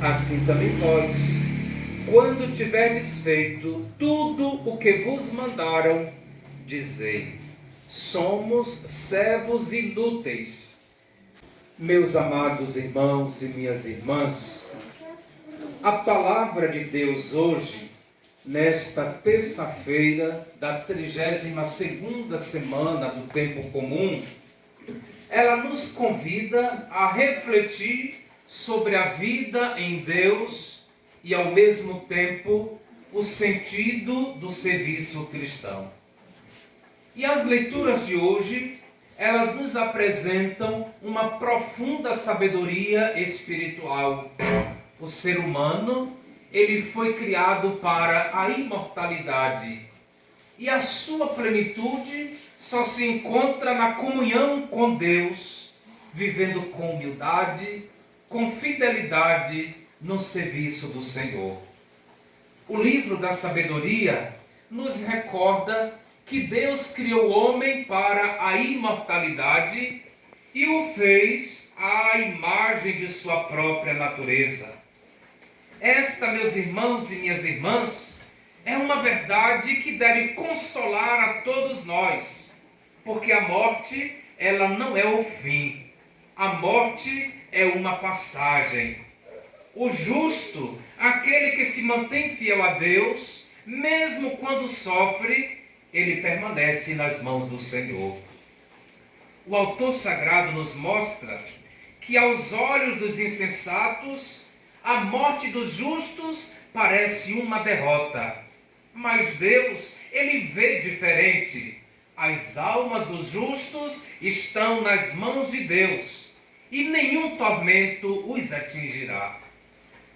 Assim também vós, quando tiverdes feito tudo o que vos mandaram, dizei: somos servos inúteis. Meus amados irmãos e minhas irmãs, a palavra de Deus hoje, nesta terça-feira da 32ª semana do tempo comum, ela nos convida a refletir sobre a vida em Deus e, ao mesmo tempo, o sentido do serviço cristão. E as leituras de hoje, elas nos apresentam uma profunda sabedoria espiritual. O ser humano, ele foi criado para a imortalidade. E a sua plenitude só se encontra na comunhão com Deus, vivendo com humildade, com fidelidade no serviço do Senhor. O livro da sabedoria nos recorda que Deus criou o homem para a imortalidade e o fez à imagem de sua própria natureza. Esta, meus irmãos e minhas irmãs, é uma verdade que deve consolar a todos nós, porque a morte, ela não é o fim. A morte é uma passagem. O justo, aquele que se mantém fiel a Deus, mesmo quando sofre, ele permanece nas mãos do Senhor. O autor sagrado nos mostra que aos olhos dos insensatos, a morte dos justos parece uma derrota. Mas Deus, ele vê diferente. As almas dos justos estão nas mãos de Deus e nenhum tormento os atingirá.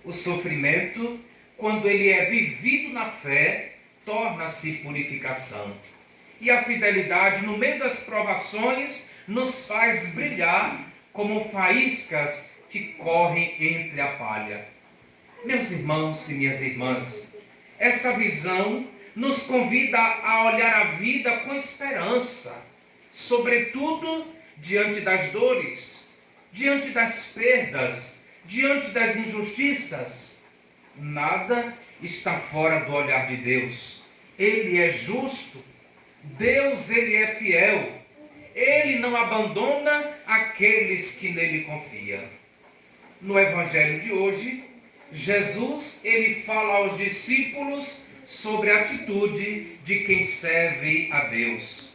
O sofrimento, quando ele é vivido na fé, torna-se purificação. E a fidelidade, no meio das provações, nos faz brilhar como faíscas que correm entre a palha. Meus irmãos e minhas irmãs, essa visão nos convida a olhar a vida com esperança, sobretudo diante das dores, diante das perdas, diante das injustiças. Nada está fora do olhar de Deus. Ele é justo. Deus, ele é fiel. Ele não abandona aqueles que nele confiam. No evangelho de hoje, Jesus, ele fala aos discípulos sobre a atitude de quem serve a Deus.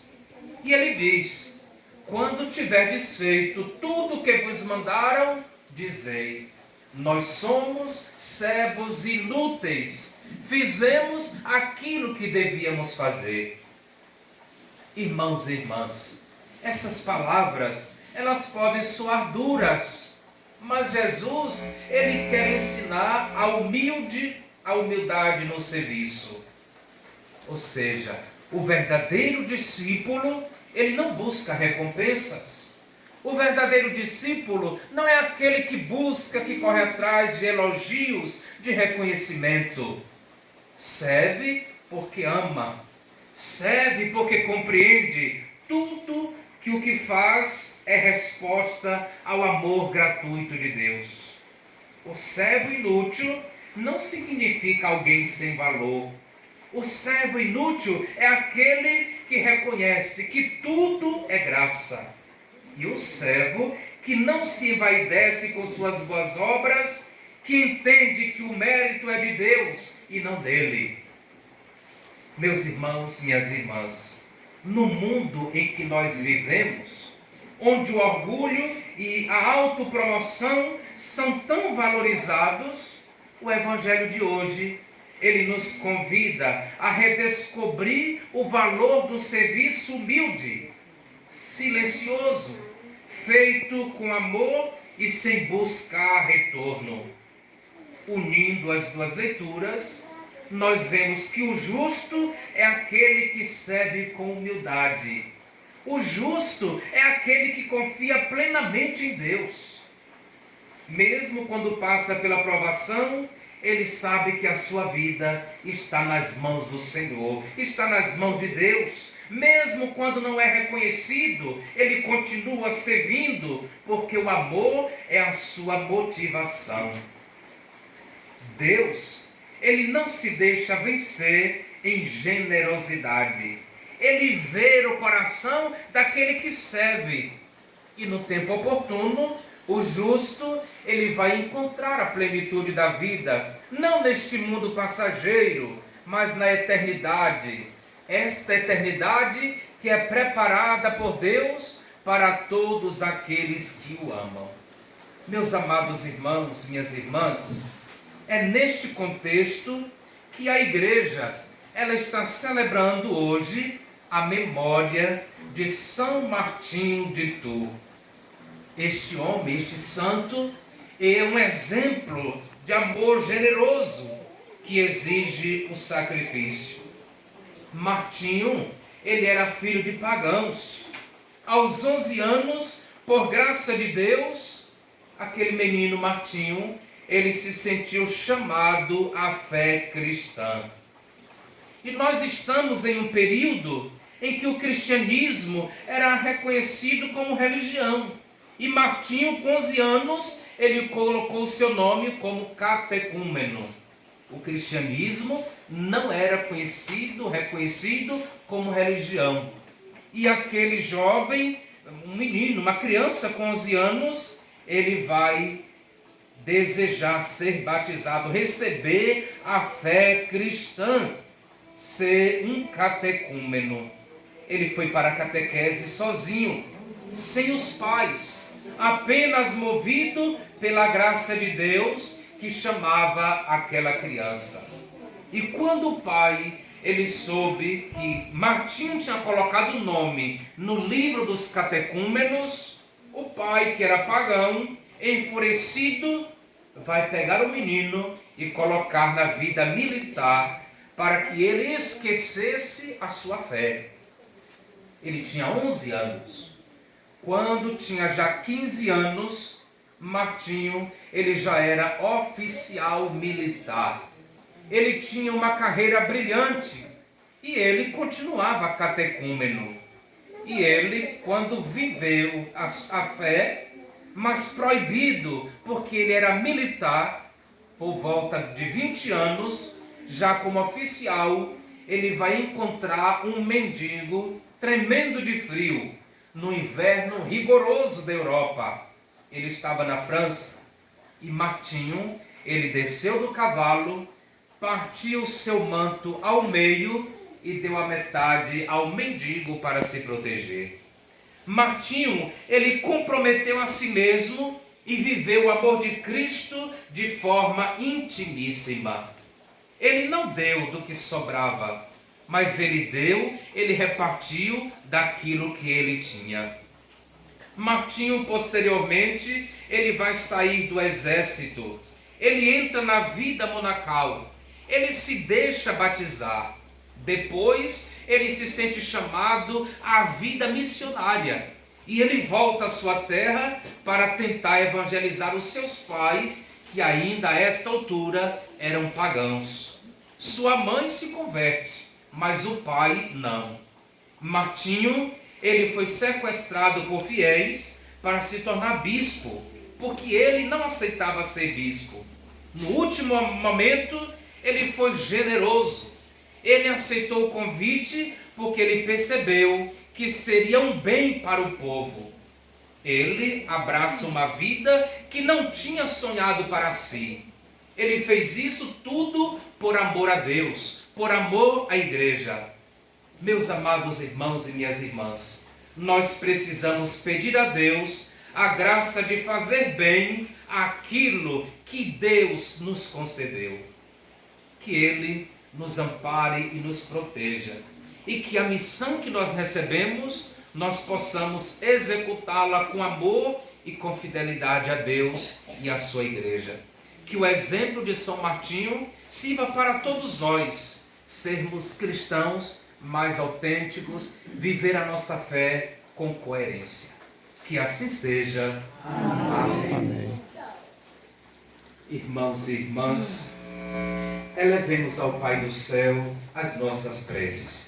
E ele diz: quando tiverdes feito tudo o que vos mandaram, dizei: nós somos servos inúteis, fizemos aquilo que devíamos fazer. Irmãos e irmãs, essas palavras, elas podem soar duras, mas Jesus, ele quer ensinar a humildade no serviço. Ou seja, o verdadeiro discípulo, ele não busca recompensas. O verdadeiro discípulo não é aquele que busca, que corre atrás de elogios, de reconhecimento. Serve porque ama. Serve porque compreende tudo que o que faz é resposta ao amor gratuito de Deus. O servo inútil não significa alguém sem valor. O servo inútil é aquele que reconhece que tudo é graça. E o servo que não se envaidece com suas boas obras, que entende que o mérito é de Deus e não dele. Meus irmãos, minhas irmãs, no mundo em que nós vivemos, onde o orgulho e a autopromoção são tão valorizados, o evangelho de hoje, ele nos convida a redescobrir o valor do serviço humilde, silencioso, feito com amor e sem buscar retorno. Unindo as duas leituras, nós vemos que o justo é aquele que serve com humildade. O justo é aquele que confia plenamente em Deus. Mesmo quando passa pela provação, ele sabe que a sua vida está nas mãos do Senhor, está nas mãos de Deus. Mesmo quando não é reconhecido, ele continua servindo, porque o amor é a sua motivação. Deus, ele não se deixa vencer em generosidade. Ele vê o coração daquele que serve. E no tempo oportuno, o justo, ele vai encontrar a plenitude da vida, não neste mundo passageiro, mas na eternidade. Esta eternidade que é preparada por Deus para todos aqueles que o amam. Meus amados irmãos, minhas irmãs, é neste contexto que a igreja, ela está celebrando hoje a memória de São Martinho de Tours. Este homem, este santo, é um exemplo de amor generoso que exige o sacrifício. Martinho, ele era filho de pagãos. Aos 11 anos, por graça de Deus, aquele menino Martinho, ele se sentiu chamado à fé cristã. E nós estamos em um período em que o cristianismo era reconhecido como religião. E Martinho, com 11 anos, ele colocou o seu nome como catecúmeno. O cristianismo não era reconhecido como religião. E aquele jovem, um menino, uma criança com 11 anos, ele vai desejar ser batizado, receber a fé cristã, ser um catecúmeno. Ele foi para a catequese sozinho, sem os pais, apenas movido pela graça de Deus que chamava aquela criança. E quando o pai, ele soube que Martinho tinha colocado o nome no livro dos catecúmenos, o pai, que era pagão, enfurecido, vai pegar o menino e colocar na vida militar para que ele esquecesse a sua fé. Ele tinha 11 anos. Quando tinha já 15 anos, Martinho, ele já era oficial militar. Ele tinha uma carreira brilhante e ele continuava catecúmeno. E ele, quando viveu a fé, mas proibido, porque ele era militar, por volta de 20 anos, já como oficial, ele vai encontrar um mendigo tremendo de frio, no inverno rigoroso da Europa. Ele estava na França, e Martinho, ele desceu do cavalo, partiu seu manto ao meio e deu a metade ao mendigo para se proteger. Martinho, ele comprometeu a si mesmo e viveu o amor de Cristo de forma intimíssima. Ele não deu do que sobrava, mas ele repartiu daquilo que ele tinha. Martinho, posteriormente, ele vai sair do exército. Ele entra na vida monacal. Ele se deixa batizar. Depois, ele se sente chamado à vida missionária. E ele volta à sua terra para tentar evangelizar os seus pais, que ainda a esta altura eram pagãos. Sua mãe se converte, mas o pai não. Martinho, ele foi sequestrado por fiéis para se tornar bispo, porque ele não aceitava ser bispo. No último momento, ele foi generoso. Ele aceitou o convite porque ele percebeu que seria um bem para o povo. Ele abraça uma vida que não tinha sonhado para si. Ele fez isso tudo por amor a Deus, por amor à igreja. Meus amados irmãos e minhas irmãs, nós precisamos pedir a Deus a graça de fazer bem aquilo que Deus nos concedeu. Que Ele nos ampare e nos proteja. E que a missão que nós recebemos, nós possamos executá-la com amor e com fidelidade a Deus e à sua igreja. Que o exemplo de São Martinho sirva para todos nós, sermos cristãos mais autênticos, viver a nossa fé com coerência. Que assim seja. Amém. Amém. Irmãos e irmãs, elevemos ao Pai do céu as nossas preces.